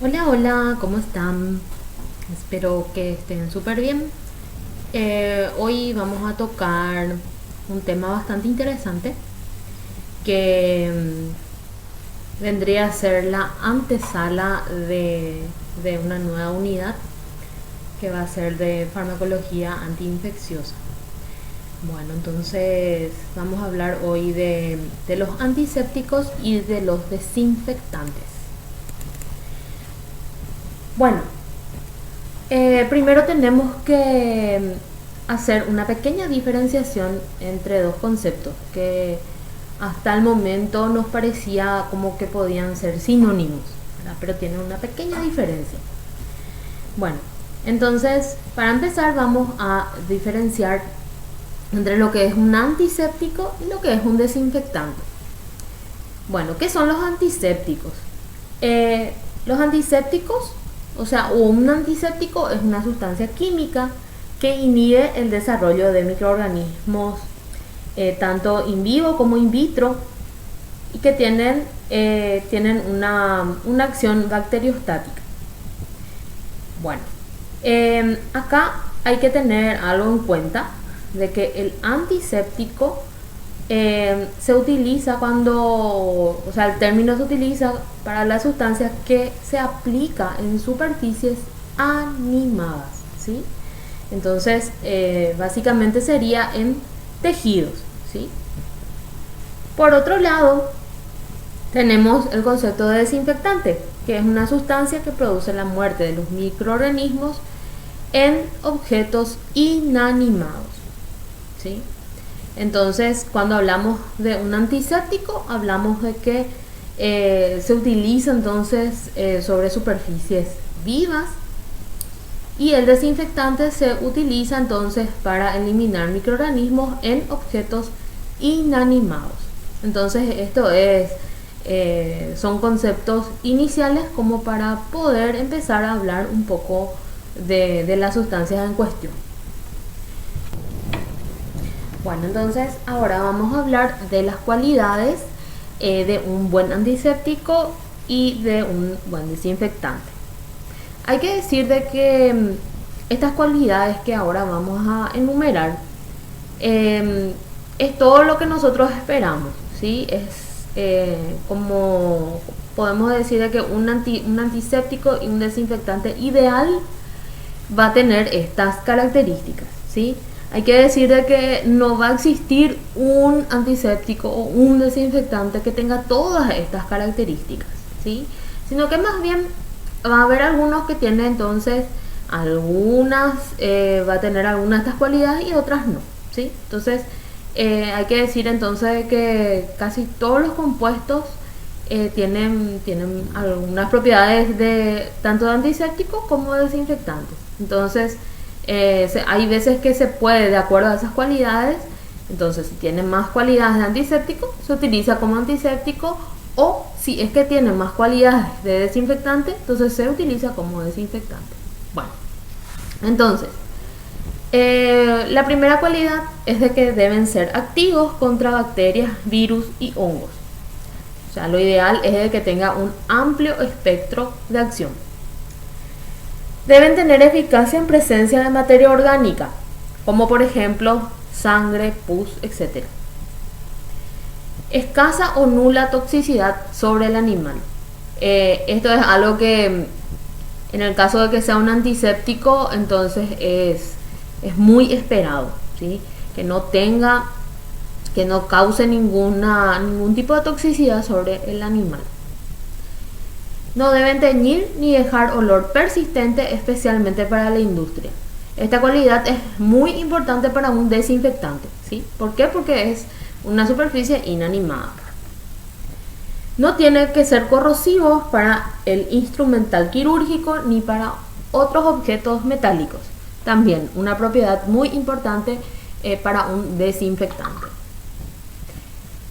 Hola, hola, ¿cómo están? Espero que estén súper bien. Hoy vamos a tocar un tema bastante interesante que vendría a ser la antesala de una nueva unidad que va a ser de farmacología antiinfecciosa. Bueno, entonces vamos a hablar hoy de los antisépticos y de los desinfectantes. Bueno, primero tenemos que hacer una pequeña diferenciación entre dos conceptos que hasta el momento nos parecía como que podían ser sinónimos, ¿verdad? Pero tienen una pequeña diferencia. Bueno, entonces para empezar vamos a diferenciar entre lo que es un antiséptico y lo que es un desinfectante. Bueno, ¿qué son los antisépticos? Los antisépticos, o sea, un antiséptico es una sustancia química que inhibe el desarrollo de microorganismos tanto in vivo como in vitro y que tienen una acción bacteriostática. Bueno, acá hay que tener algo en cuenta de que el antiséptico se utiliza o sea, el término se utiliza para las sustancias que se aplica en superficies animadas, ¿sí? Entonces, básicamente sería en tejidos, ¿sí? Por otro lado, tenemos el concepto de desinfectante, que es una sustancia que produce la muerte de los microorganismos en objetos inanimados, ¿sí? Entonces, cuando hablamos de un antiséptico, hablamos de que se utiliza entonces sobre superficies vivas y el desinfectante se utiliza entonces para eliminar microorganismos en objetos inanimados. Entonces, son conceptos iniciales como para poder empezar a hablar un poco de las sustancias en cuestión. Bueno, entonces ahora vamos a hablar de las cualidades de un buen antiséptico y de un buen desinfectante. Hay que decir de que estas cualidades que ahora vamos a enumerar es todo lo que nosotros esperamos, ¿sí? Es como podemos decir de que un antiséptico y un desinfectante ideal va a tener estas características, ¿sí? Hay que decir de que no va a existir un antiséptico o un desinfectante que tenga todas estas características, ¿sí? Sino que más bien va a haber algunos que tienen entonces va a tener algunas de estas cualidades y otras no, ¿sí? Entonces, hay que decir entonces que casi todos los compuestos tienen algunas propiedades tanto de antiséptico como de desinfectantes. Entonces, hay veces que se puede, de acuerdo a esas cualidades, entonces si tiene más cualidades de antiséptico, se utiliza como antiséptico, o si es que tiene más cualidades de desinfectante, entonces se utiliza como desinfectante. Bueno, entonces, la primera cualidad es de que deben ser activos contra bacterias, virus y hongos. O sea, lo ideal es de que tenga un amplio espectro de acción. Deben tener eficacia en presencia de materia orgánica, como por ejemplo sangre, pus, etc. Escasa o nula toxicidad sobre el animal. Esto es algo que en el caso de que sea un antiséptico, entonces es muy esperado, ¿sí? Que no tenga, que no cause ningún tipo de toxicidad sobre el animal. No deben teñir ni dejar olor persistente, especialmente para la industria. Esta cualidad es muy importante para un desinfectante, ¿sí? ¿Por qué? Porque es una superficie inanimada. No tiene que ser corrosivo para el instrumental quirúrgico ni para otros objetos metálicos. También una propiedad muy importante para un desinfectante.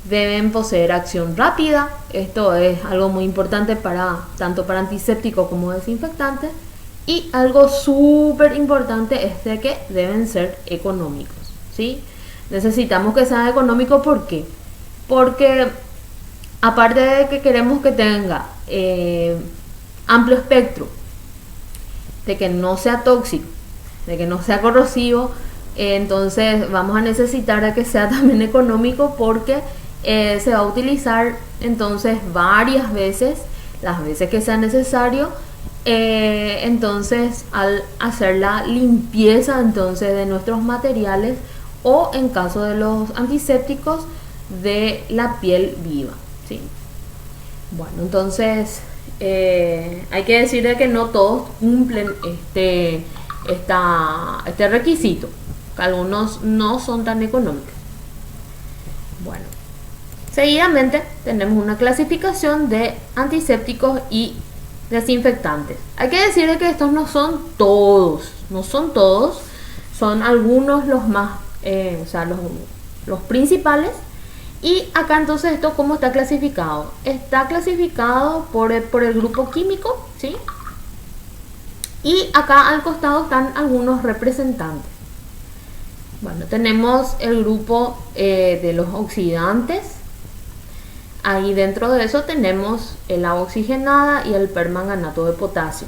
Deben poseer acción rápida, esto es algo muy importante tanto para antiséptico como desinfectante, y algo súper importante es de que deben ser económicos, ¿sí? Necesitamos que sean económicos, ¿por qué? Porque aparte de que queremos que tenga amplio espectro, de que no sea tóxico, de que no sea corrosivo, entonces vamos a necesitar de que sea también económico, porque se va a utilizar entonces varias veces, las veces que sea necesario. Entonces, al hacer la limpieza entonces de nuestros materiales, o en caso de los antisépticos, de la piel viva, ¿sí? Bueno, entonces hay que decir de que no todos cumplen este requisito, que algunos no son tan económicos. Bueno, seguidamente tenemos una clasificación de antisépticos y desinfectantes. Hay que decir que estos no son todos, son algunos los más, o sea, los principales. Y acá entonces esto cómo está clasificado. Está clasificado por el grupo químico, ¿sí? Y acá al costado están algunos representantes. Bueno, tenemos el grupo de los oxidantes. Ahí dentro de eso tenemos el agua oxigenada y el permanganato de potasio.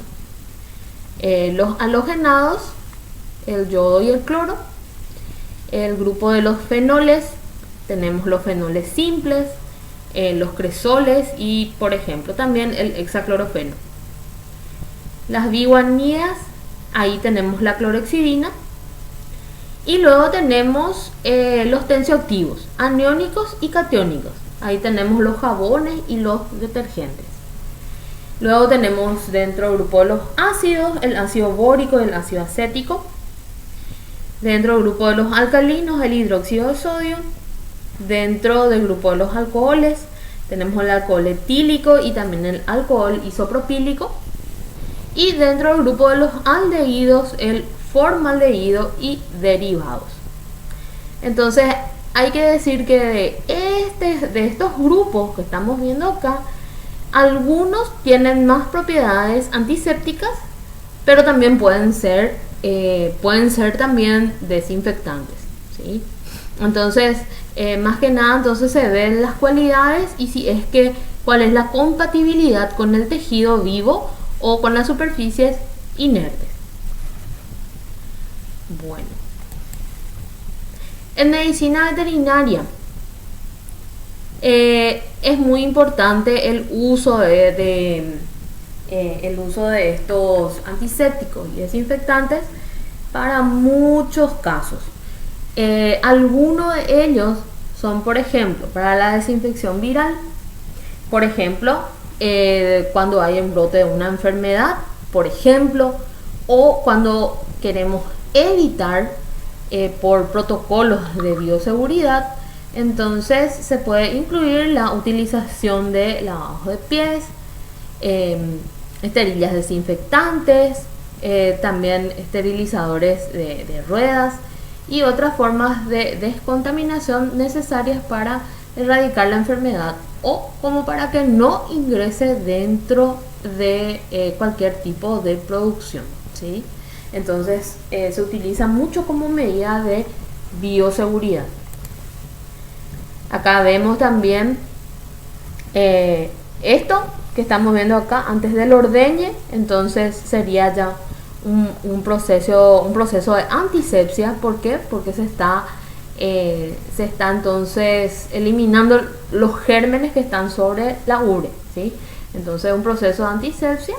Los halogenados, el yodo y el cloro. El grupo de los fenoles, tenemos los fenoles simples, los cresoles y, por ejemplo, también el hexaclorofeno. Las biguanidas, ahí tenemos la clorhexidina. Y luego tenemos los tensioactivos, aniónicos y catiónicos. Ahí tenemos los jabones y los detergentes. Luego tenemos dentro del grupo de los ácidos, el ácido bórico y el ácido acético. Dentro del grupo de los alcalinos, el hidróxido de sodio. Dentro del grupo de los alcoholes tenemos el alcohol etílico y también el alcohol isopropílico. Y dentro del grupo de los aldehídos, el formaldehído y derivados. Entonces hay que decir que de estos grupos que estamos viendo acá, algunos tienen más propiedades antisépticas, pero también pueden ser también desinfectantes, ¿sí? Entonces, más que nada, entonces se ven las cualidades y si es que cuál es la compatibilidad con el tejido vivo o con las superficies inertes. Bueno, en medicina veterinaria es muy importante el uso de estos antisépticos y desinfectantes para muchos casos. Algunos de ellos son, por ejemplo, para la desinfección viral, por ejemplo, cuando hay un brote de una enfermedad, por ejemplo, o cuando queremos evitar por protocolos de bioseguridad, entonces se puede incluir la utilización de lavado de pies, esterillas desinfectantes, también esterilizadores de ruedas y otras formas de descontaminación necesarias para erradicar la enfermedad o como para que no ingrese dentro de cualquier tipo de producción, ¿sí? Entonces se utiliza mucho como medida de bioseguridad. Acá vemos también esto que estamos viendo acá antes del ordeñe, entonces sería ya un proceso de antisepsia. ¿Por qué? Porque se está entonces eliminando los gérmenes que están sobre la ubre, ¿sí? Entonces un proceso de antisepsia.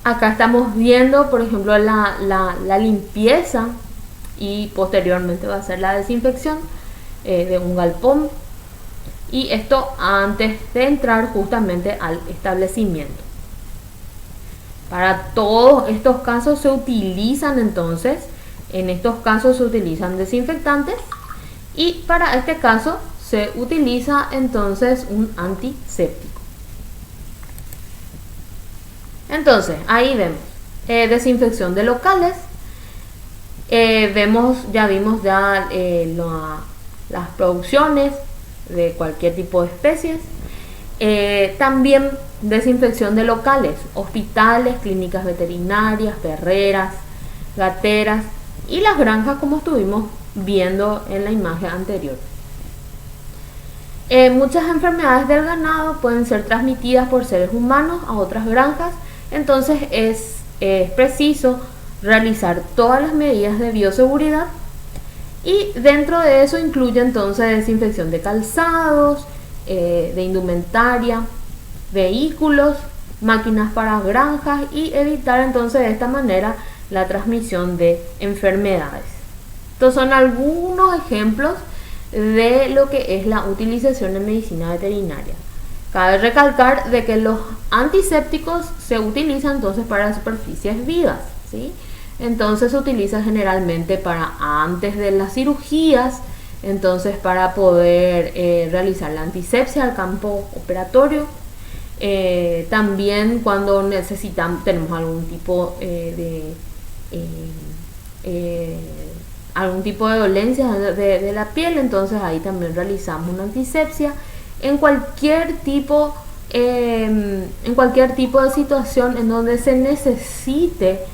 Acá estamos viendo, por ejemplo, la limpieza y posteriormente va a ser la desinfección de un galpón. Y esto antes de entrar justamente al establecimiento. Para todos estos casos se utilizan entonces, en estos casos se utilizan desinfectantes y para este caso se utiliza entonces un antiséptico. Entonces ahí vemos desinfección de locales, vimos ya las producciones de cualquier tipo de especies, también desinfección de locales, hospitales, clínicas veterinarias, perreras, gateras y las granjas, como estuvimos viendo en la imagen anterior. Muchas enfermedades del ganado pueden ser transmitidas por seres humanos a otras granjas, entonces es preciso realizar todas las medidas de bioseguridad y dentro de eso incluye entonces desinfección de calzados, de indumentaria, vehículos, máquinas para granjas y evitar entonces de esta manera la transmisión de enfermedades. Estos son algunos ejemplos de lo que es la utilización en medicina veterinaria. Cabe recalcar de que los antisépticos se utilizan entonces para superficies vivas, ¿sí? Entonces se utiliza generalmente para antes de las cirugías, entonces para poder realizar la antisepsia al campo operatorio. También cuando tenemos algún tipo algún tipo de dolencia de la piel, entonces ahí también realizamos una antisepsia. En cualquier tipo de situación en donde se necesite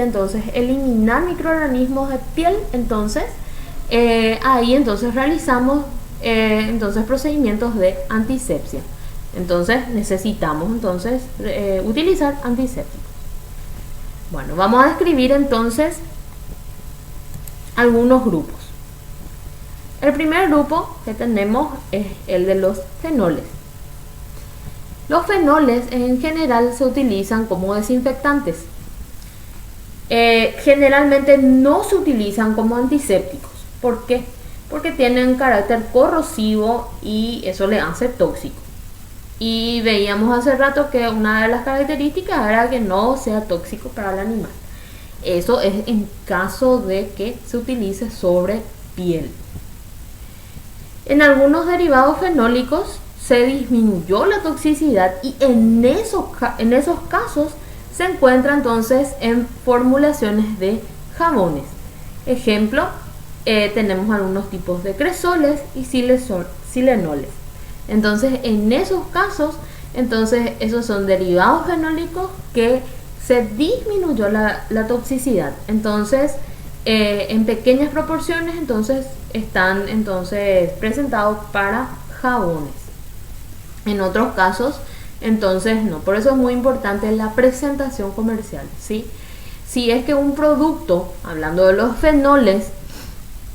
entonces eliminar microorganismos de piel, entonces ahí entonces realizamos entonces procedimientos de antisepsia. Entonces necesitamos entonces utilizar antisépticos. Bueno, vamos a describir entonces algunos grupos. El primer grupo que tenemos es el de los fenoles. Los fenoles en general se utilizan como desinfectantes. Generalmente no se utilizan como antisépticos. ¿Por qué? Porque tienen carácter corrosivo y eso le hace tóxico. Y veíamos hace rato que una de las características era que no sea tóxico para el animal. Eso es en caso de que se utilice sobre piel. En algunos derivados fenólicos se disminuyó la toxicidad y en esos casos se encuentra entonces en formulaciones de jabones. Ejemplo, tenemos algunos tipos de cresoles y silenoles. Entonces, en esos casos, entonces esos son derivados fenólicos que se disminuyó la toxicidad. Entonces, en pequeñas proporciones, entonces están entonces presentados para jabones. En otros casos, entonces no. Por eso es muy importante la presentación comercial, ¿sí? Si es que un producto, hablando de los fenoles,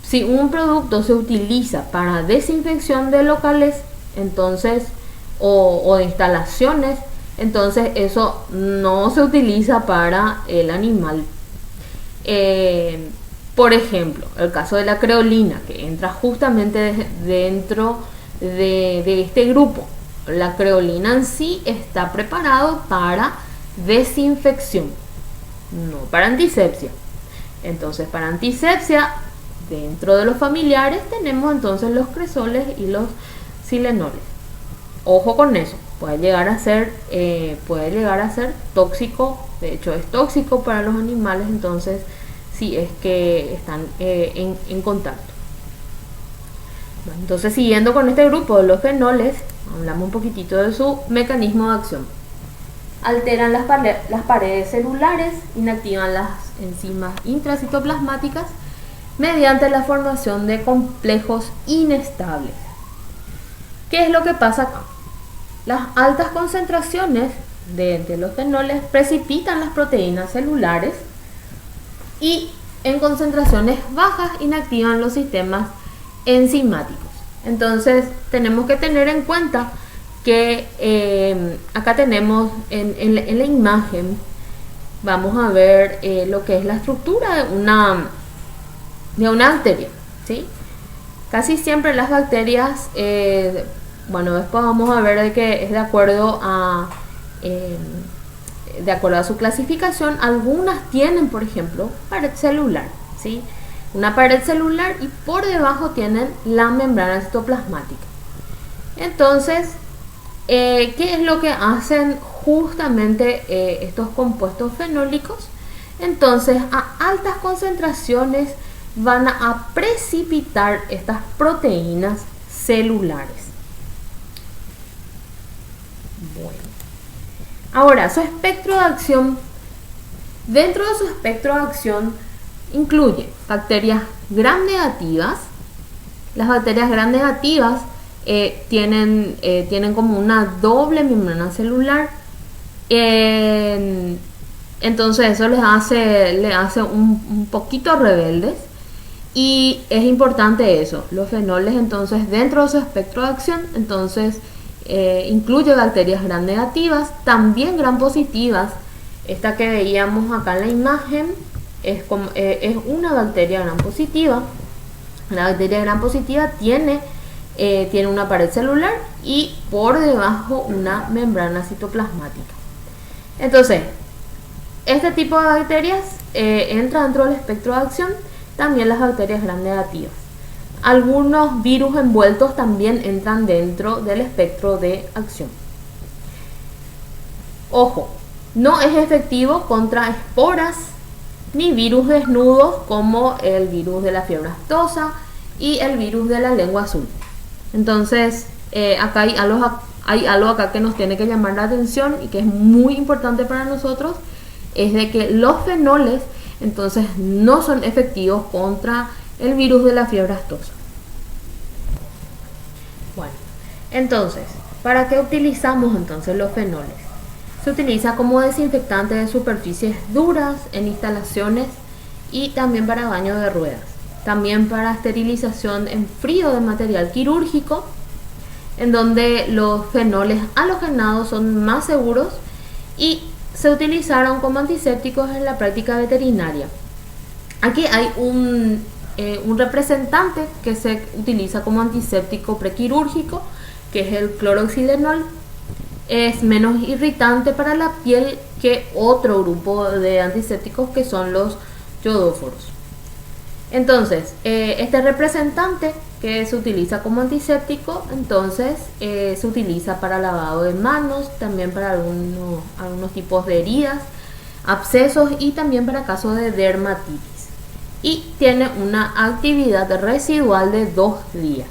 si un producto se utiliza para desinfección de locales, entonces, o de instalaciones, entonces eso no se utiliza para el animal. Por ejemplo, el caso de la creolina, que entra justamente dentro de este grupo. La creolina en sí está preparado para desinfección, no para antisepsia. Entonces, para antisepsia, dentro de los familiares tenemos entonces los cresoles y los silenoles. Ojo con eso, puede llegar a ser tóxico. De hecho, es tóxico para los animales, entonces si es que están en contacto. Bueno, entonces, siguiendo con este grupo de los fenoles, hablamos un poquitito de su mecanismo de acción. Alteran las paredes celulares, inactivan las enzimas intracitoplasmáticas mediante la formación de complejos inestables. ¿Qué es lo que pasa acá? Las altas concentraciones de los fenoles precipitan las proteínas celulares y en concentraciones bajas inactivan los sistemas enzimáticos. Entonces tenemos que tener en cuenta que acá tenemos en la imagen, vamos a ver lo que es la estructura de una bacteria, ¿sí? Casi siempre las bacterias, bueno, después vamos a ver de que es de acuerdo a su clasificación. Algunas tienen, por ejemplo, pared celular, ¿sí? Una pared celular y por debajo tienen la membrana citoplasmática. Entonces, ¿qué es lo que hacen justamente estos compuestos fenólicos? Entonces, a altas concentraciones van a precipitar estas proteínas celulares. Bueno. Ahora, su espectro de acción. Dentro de su espectro de acción incluye bacterias gram negativas, Las bacterias gram negativas tienen como una doble membrana celular. Entonces eso le hace un poquito rebeldes. Y es importante eso, los fenoles entonces dentro de su espectro de acción, entonces incluye bacterias gram negativas, también gram positivas. Esta que veíamos acá en la imagen es una bacteria gram positiva. La bacteria gram positiva tiene una pared celular y por debajo una membrana citoplasmática. Entonces, este tipo de bacterias entra dentro del espectro de acción. También las bacterias gram negativas. Algunos virus envueltos también entran dentro del espectro de acción. Ojo, no es efectivo contra esporas ni virus desnudos como el virus de la fiebre aftosa y el virus de la lengua azul. Entonces, acá hay algo acá que nos tiene que llamar la atención y que es muy importante para nosotros, es de que los fenoles entonces no son efectivos contra el virus de la fiebre aftosa. Bueno, entonces, ¿para qué utilizamos entonces los fenoles? Se utiliza como desinfectante de superficies duras en instalaciones y también para baño de ruedas. También para esterilización en frío de material quirúrgico, en donde los fenoles halogenados son más seguros y se utilizaron como antisépticos en la práctica veterinaria. Aquí hay un representante que se utiliza como antiséptico prequirúrgico, que es el cloroxilenol. Es menos irritante para la piel que otro grupo de antisépticos que son los yodóforos. Entonces, este representante que se utiliza como antiséptico, entonces se utiliza para lavado de manos, también para algunos tipos de heridas, abscesos y también para casos de dermatitis. Y tiene una actividad residual de 2 días.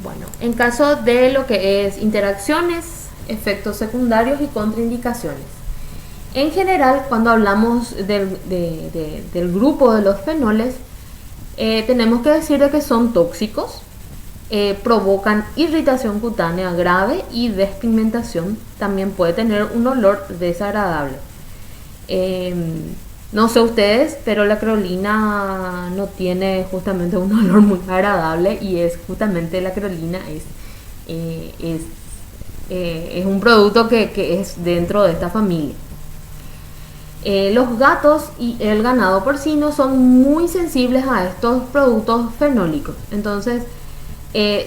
Bueno, en caso de lo que es interacciones, efectos secundarios y contraindicaciones. En general, cuando hablamos del grupo de los fenoles, tenemos que decir de que son tóxicos, provocan irritación cutánea grave y despigmentación. También puede tener un olor desagradable. No sé ustedes, pero la creolina no tiene justamente un olor muy agradable y es justamente la creolina es un producto que es dentro de esta familia. Los gatos y el ganado porcino son muy sensibles a estos productos fenólicos. Entonces,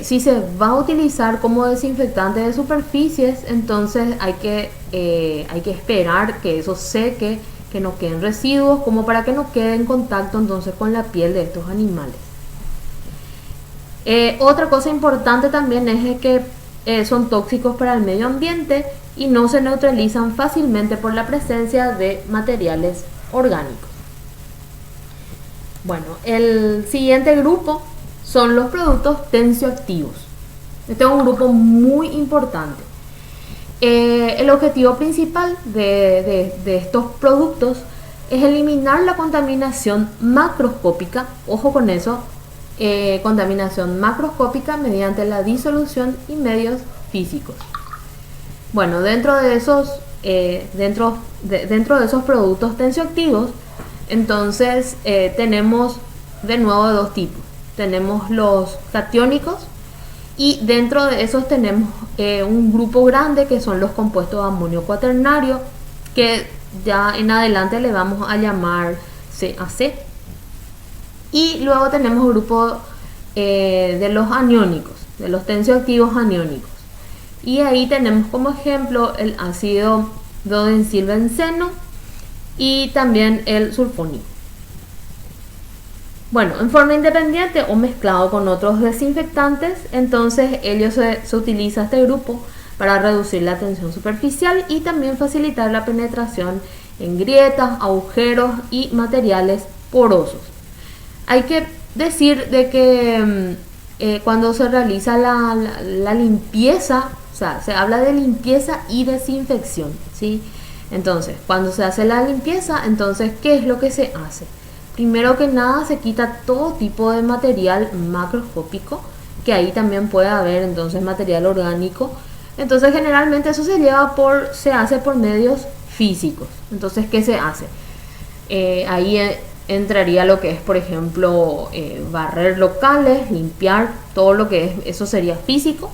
si se va a utilizar como desinfectante de superficies, entonces hay que esperar que eso seque, que no queden residuos, como para que no quede en contacto entonces con la piel de estos animales. Otra cosa importante también es que son tóxicos para el medio ambiente y no se neutralizan fácilmente por la presencia de materiales orgánicos. Bueno, el siguiente grupo son los productos tensioactivos. Este es un grupo muy importante. El objetivo principal de estos productos es eliminar la contaminación macroscópica, ojo con eso, contaminación macroscópica mediante la disolución y medios físicos. Bueno, dentro de esos productos tensioactivos, entonces tenemos de nuevo de dos tipos. Tenemos los catiónicos y dentro de esos tenemos un grupo grande que son los compuestos de amonio cuaternario, que ya en adelante le vamos a llamar CAC. Y luego tenemos el grupo de los aniónicos, de los tensioactivos aniónicos. Y ahí tenemos como ejemplo el ácido dodencilbenceno y también el sulfónico. Bueno, en forma independiente o mezclado con otros desinfectantes, entonces se utiliza este grupo para reducir la tensión superficial y también facilitar la penetración en grietas, agujeros y materiales porosos. Hay que decir de que cuando se realiza la limpieza, o sea, se habla de limpieza y desinfección, ¿sí? Entonces, cuando se hace la limpieza, entonces, ¿qué es lo que se hace? Primero que nada se quita todo tipo de material macroscópico, que ahí también puede haber entonces material orgánico. Entonces generalmente eso se hace por medios físicos. Entonces, ¿qué se hace? Ahí entraría lo que es, por ejemplo, barrer locales, limpiar todo lo que es, eso sería físico.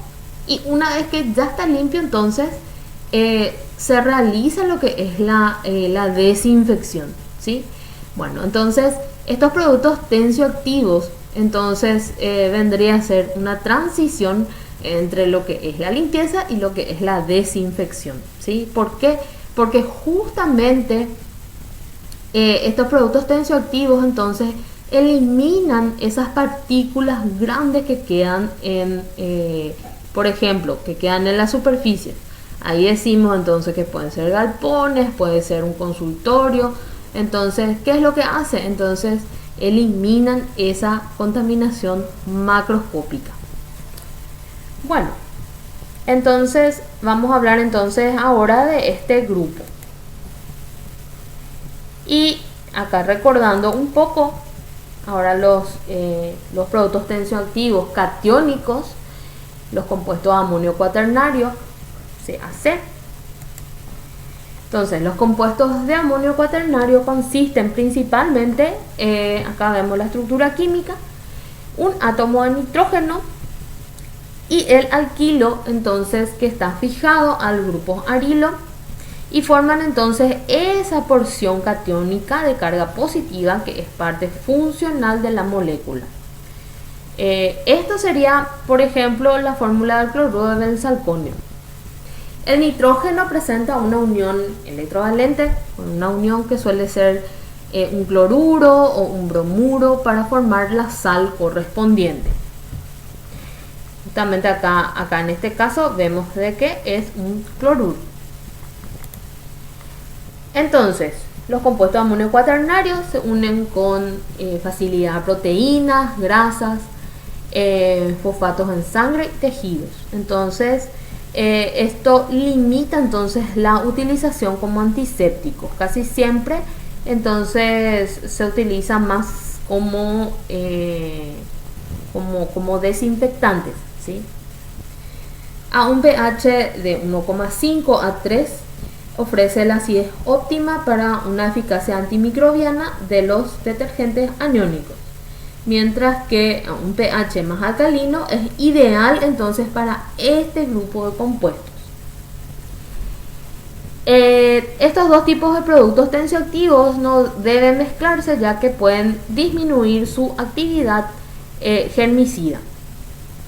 Y una vez que ya está limpio, entonces se realiza lo que es la desinfección, ¿sí? Bueno, entonces estos productos tensioactivos, entonces vendría a ser una transición entre lo que es la limpieza y lo que es la desinfección, ¿sí? ¿Por qué? Porque justamente estos productos tensioactivos entonces eliminan esas partículas grandes que quedan por ejemplo, que quedan en la superficie. Ahí decimos entonces que pueden ser galpones, puede ser un consultorio. Entonces, ¿qué es lo que hace? Entonces, eliminan esa contaminación macroscópica. Bueno, entonces vamos a hablar entonces ahora de este grupo. Y acá recordando un poco, ahora los productos tensioactivos catiónicos, los compuestos amonio cuaternario, CaC. Entonces, los compuestos de amonio cuaternario consisten principalmente, acá vemos la estructura química, un átomo de nitrógeno y el alquilo, entonces, que está fijado al grupo arilo, y forman entonces esa porción catiónica de carga positiva que es parte funcional de la molécula. Esto sería, por ejemplo, la fórmula del cloruro de benzalconio. El nitrógeno presenta una unión electrovalente, una unión que suele ser un cloruro o un bromuro para formar la sal correspondiente. Justamente acá en este caso vemos de que es un cloruro. Entonces, los compuestos de amonio cuaternario se unen con facilidad a proteínas, grasas, fosfatos en sangre y tejidos. Entonces, esto limita entonces la utilización como antisépticos. Casi siempre entonces se utiliza más como desinfectantes, ¿sí? A un pH de 1,5 a 3 ofrece la acidez óptima para una eficacia antimicrobiana de los detergentes aniónicos, mientras que a un pH más alcalino es ideal entonces para este grupo de compuestos. Estos dos tipos de productos tensioactivos no deben mezclarse, ya que pueden disminuir su actividad germicida.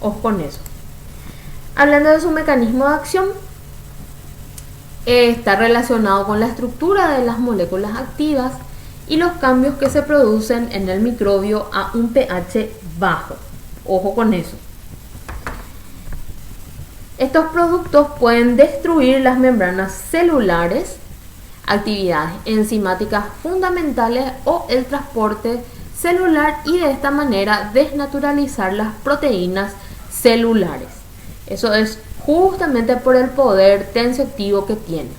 Ojo con eso. Hablando de su mecanismo de acción, está relacionado con la estructura de las moléculas activas y los cambios que se producen en el microbio a un pH bajo. Ojo con eso. Estos productos pueden destruir las membranas celulares, actividades enzimáticas fundamentales o el transporte celular, y de esta manera desnaturalizar las proteínas celulares. Eso es justamente por el poder tensioactivo que tiene.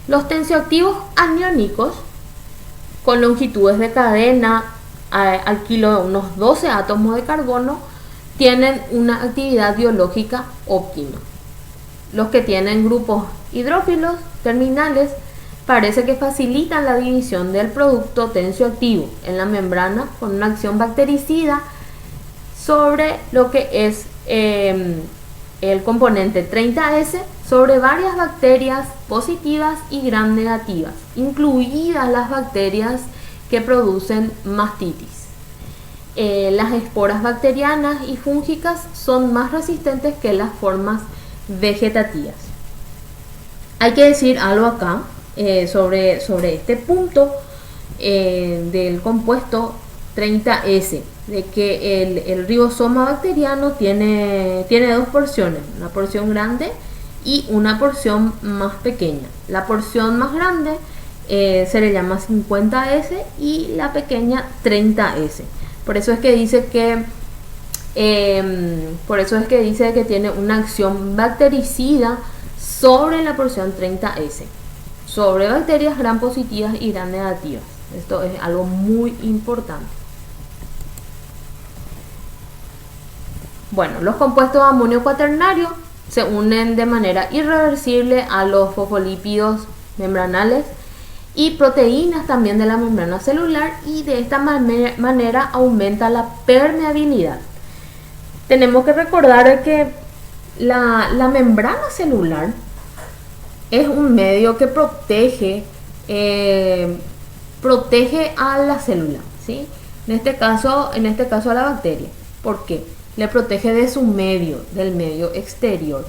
Los tensioactivos aniónicos, con longitudes de cadena al kilo de unos 12 átomos de carbono, tienen una actividad biológica óptima. Los que tienen grupos hidrófilos terminales parece que facilitan la división del producto tensioactivo en la membrana con una acción bactericida sobre lo que es el componente 30S sobre varias bacterias positivas y gram negativas, incluidas las bacterias que producen mastitis. Las esporas bacterianas y fúngicas son más resistentes que las formas vegetativas. Hay que decir algo acá sobre este punto del compuesto 30S, de que el ribosoma bacteriano tiene dos porciones, una porción grande y una porción más pequeña. La porción más grande se le llama 50S y la pequeña 30S. Por eso es que dice que tiene una acción bactericida sobre la porción 30S. sobre bacterias gram positivas y gram negativas. Esto es algo muy importante. Bueno, los compuestos de amonio cuaternario se unen de manera irreversible a los fosfolípidos membranales y proteínas también de la membrana celular, y de esta manera aumenta la permeabilidad. Tenemos que recordar que la membrana celular es un medio que protege a la célula, ¿sí? En este caso a la bacteria. ¿Por qué? Le protege de su medio, del medio exterior.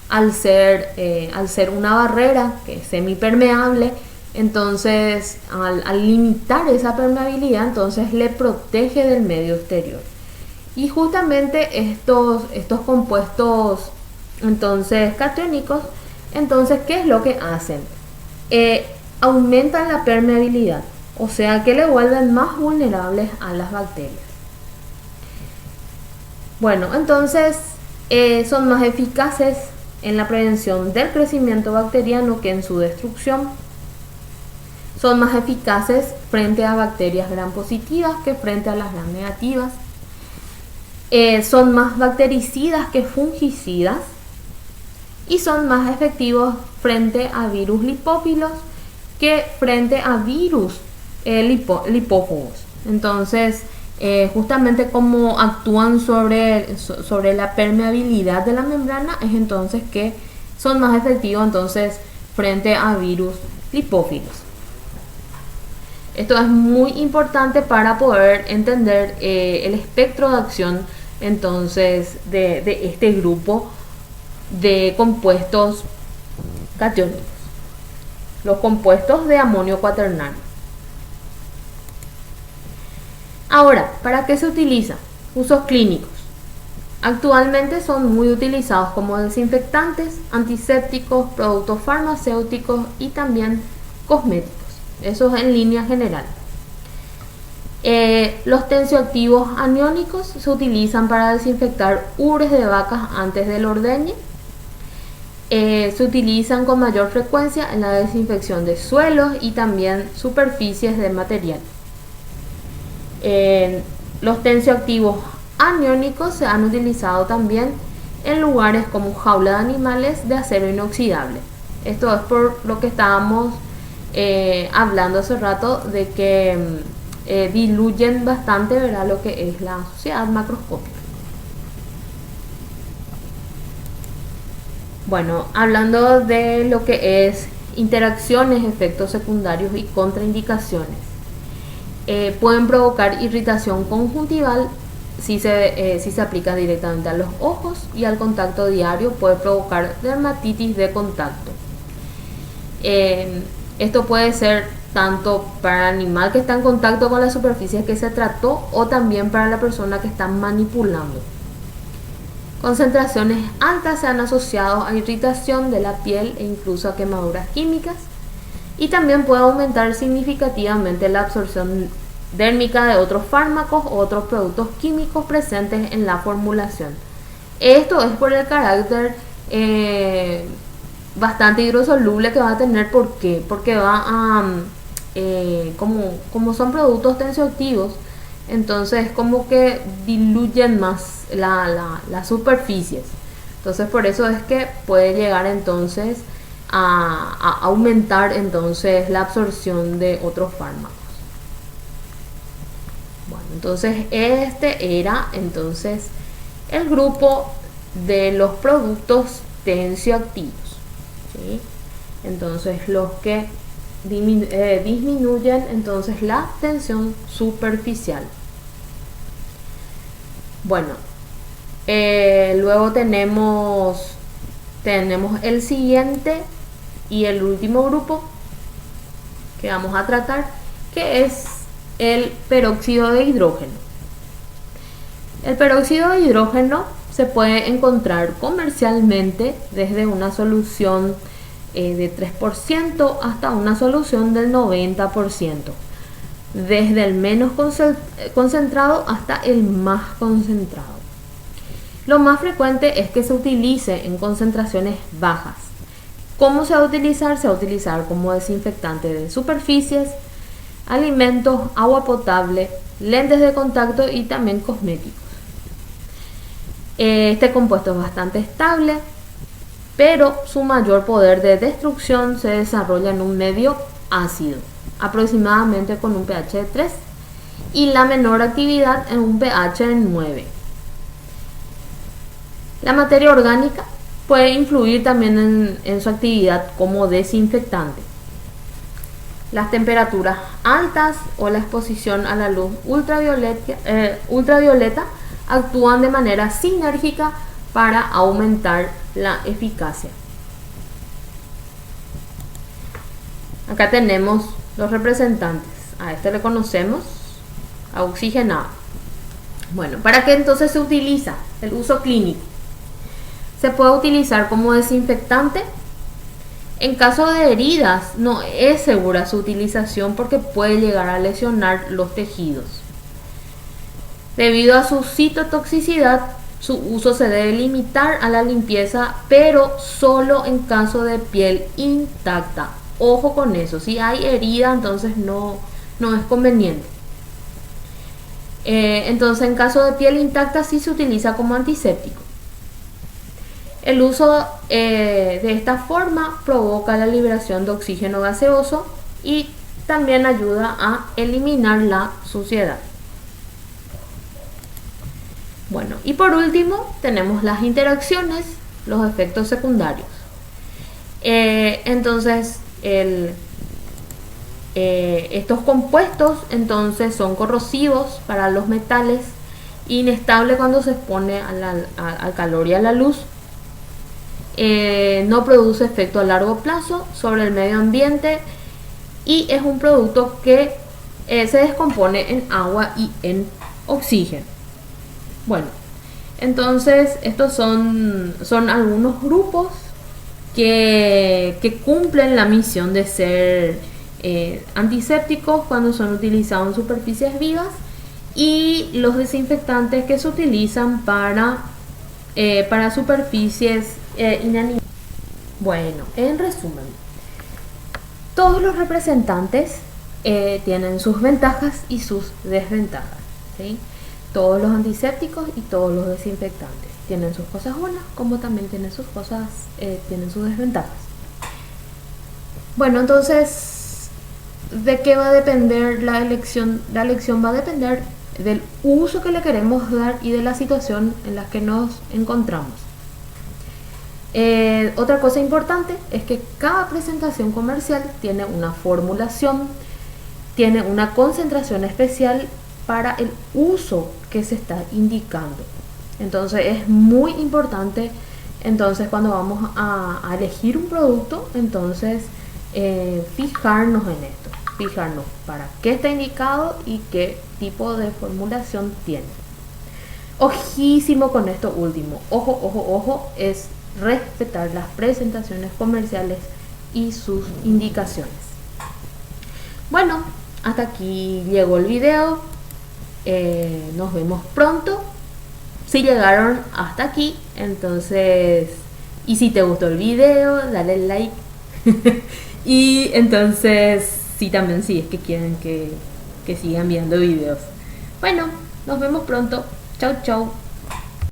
Al ser una barrera que es semipermeable, entonces al limitar esa permeabilidad, entonces le protege del medio exterior. Y justamente estos compuestos entonces catiónicos, entonces, ¿qué es lo que hacen? Aumentan la permeabilidad, o sea que le vuelven más vulnerables a las bacterias. Bueno, entonces son más eficaces en la prevención del crecimiento bacteriano que en su destrucción. Son más eficaces frente a bacterias gram positivas que frente a las gram negativas. Son más bactericidas que fungicidas. Y son más efectivos frente a virus lipófilos que frente a virus lipófagos. Entonces, justamente como actúan sobre la permeabilidad de la membrana, es entonces que son más efectivos entonces frente a virus lipófilos. Esto es muy importante para poder entender el espectro de acción entonces de este grupo de compuestos catiónicos, los compuestos de amonio cuaternario. Ahora, ¿para qué se utiliza? Usos clínicos. Actualmente son muy utilizados como desinfectantes, antisépticos, productos farmacéuticos y también cosméticos. Eso es en línea general. Los tensioactivos aniónicos se utilizan para desinfectar ubres de vacas antes del ordeñe. Se utilizan con mayor frecuencia en la desinfección de suelos y también superficies de material. Los tensioactivos aniónicos se han utilizado también en lugares como jaulas de animales de acero inoxidable. Esto es por lo que estábamos hablando hace rato de que diluyen bastante, ¿verdad?, lo que es la suciedad macroscópica. Bueno, hablando de lo que es interacciones, efectos secundarios y contraindicaciones, pueden provocar irritación conjuntival si se aplica directamente a los ojos, y al contacto diario puede provocar dermatitis de contacto. Esto puede ser tanto para el animal que está en contacto con la superficie que se trató, o también para la persona que está manipulando. Concentraciones altas se han asociado a irritación de la piel e incluso a quemaduras químicas, y también puede aumentar significativamente la absorción dérmica de otros fármacos o otros productos químicos presentes en la formulación. Esto es por el carácter bastante hidrosoluble que va a tener. ¿Por qué? Porque va a, como son productos tensioactivos, entonces como que diluyen más las superficies. Entonces por eso es que puede llegar entonces a aumentar entonces la absorción de otros fármacos. Bueno, entonces este era entonces el grupo de los productos tensioactivos, ¿sí? Entonces los que disminuyen entonces la tensión superficial. Bueno, luego tenemos el siguiente y el último grupo que vamos a tratar, que es el peróxido de hidrógeno. El peróxido de hidrógeno se puede encontrar comercialmente desde una solución de 3% hasta una solución del 90%, desde el menos concentrado hasta el más concentrado. Lo más frecuente es que se utilice en concentraciones bajas, ¿Cómo se va a utilizar? Se va a utilizar como desinfectante de superficies, alimentos, agua potable, lentes de contacto y también cosméticos. Este compuesto es bastante estable, pero su mayor poder de destrucción se desarrolla en un medio ácido, aproximadamente con un pH de 3, y la menor actividad en un pH de 9. La materia orgánica puede influir también en su actividad como desinfectante. Las temperaturas altas o la exposición a la luz ultravioleta actúan de manera sinérgica para aumentar la eficacia. Acá tenemos los representantes. A este le conocemos a oxigenado. Bueno, ¿para qué entonces se utiliza el uso clínico? Se puede utilizar como desinfectante. En caso de heridas no es segura su utilización porque puede llegar a lesionar los tejidos. Debido a su citotoxicidad, su uso se debe limitar a la limpieza, pero solo en caso de piel intacta. Ojo con eso, si hay herida entonces no es conveniente. Entonces en caso de piel intacta sí se utiliza como antiséptico. El uso de esta forma provoca la liberación de oxígeno gaseoso y también ayuda a eliminar la suciedad. Bueno, y por último tenemos las interacciones, los efectos secundarios. Entonces estos compuestos entonces son corrosivos para los metales, inestable cuando se expone al calor y a la luz. No produce efecto a largo plazo sobre el medio ambiente y es un producto que se descompone en agua y en oxígeno. Bueno, entonces estos son algunos grupos que cumplen la misión de ser antisépticos cuando son utilizados en superficies vivas, y los desinfectantes que se utilizan para superficies inanimadas. Bueno, en resumen, todos los representantes tienen sus ventajas y sus desventajas, ¿sí? Todos los antisépticos y todos los desinfectantes tienen sus cosas buenas como también tienen sus cosas, tienen sus desventajas. Bueno, entonces, ¿de qué va a depender la elección? La elección va a depender del uso que le queremos dar y de la situación en la que nos encontramos. Otra cosa importante es que cada presentación comercial tiene una formulación, tiene una concentración especial para el uso que se está indicando. Entonces es muy importante, entonces cuando vamos a elegir un producto, entonces fijarnos en esto, fijarnos para qué está indicado y qué tipo de formulación tiene. Ojísimo con esto último, ojo, es respetar las presentaciones comerciales y sus indicaciones. Bueno, hasta aquí llegó el video. Nos vemos pronto. Si llegaron hasta aquí, entonces, y si te gustó el video, dale like. Y entonces, sí, también si es que quieren que sigan viendo videos. Bueno, nos vemos pronto. Chau, chau.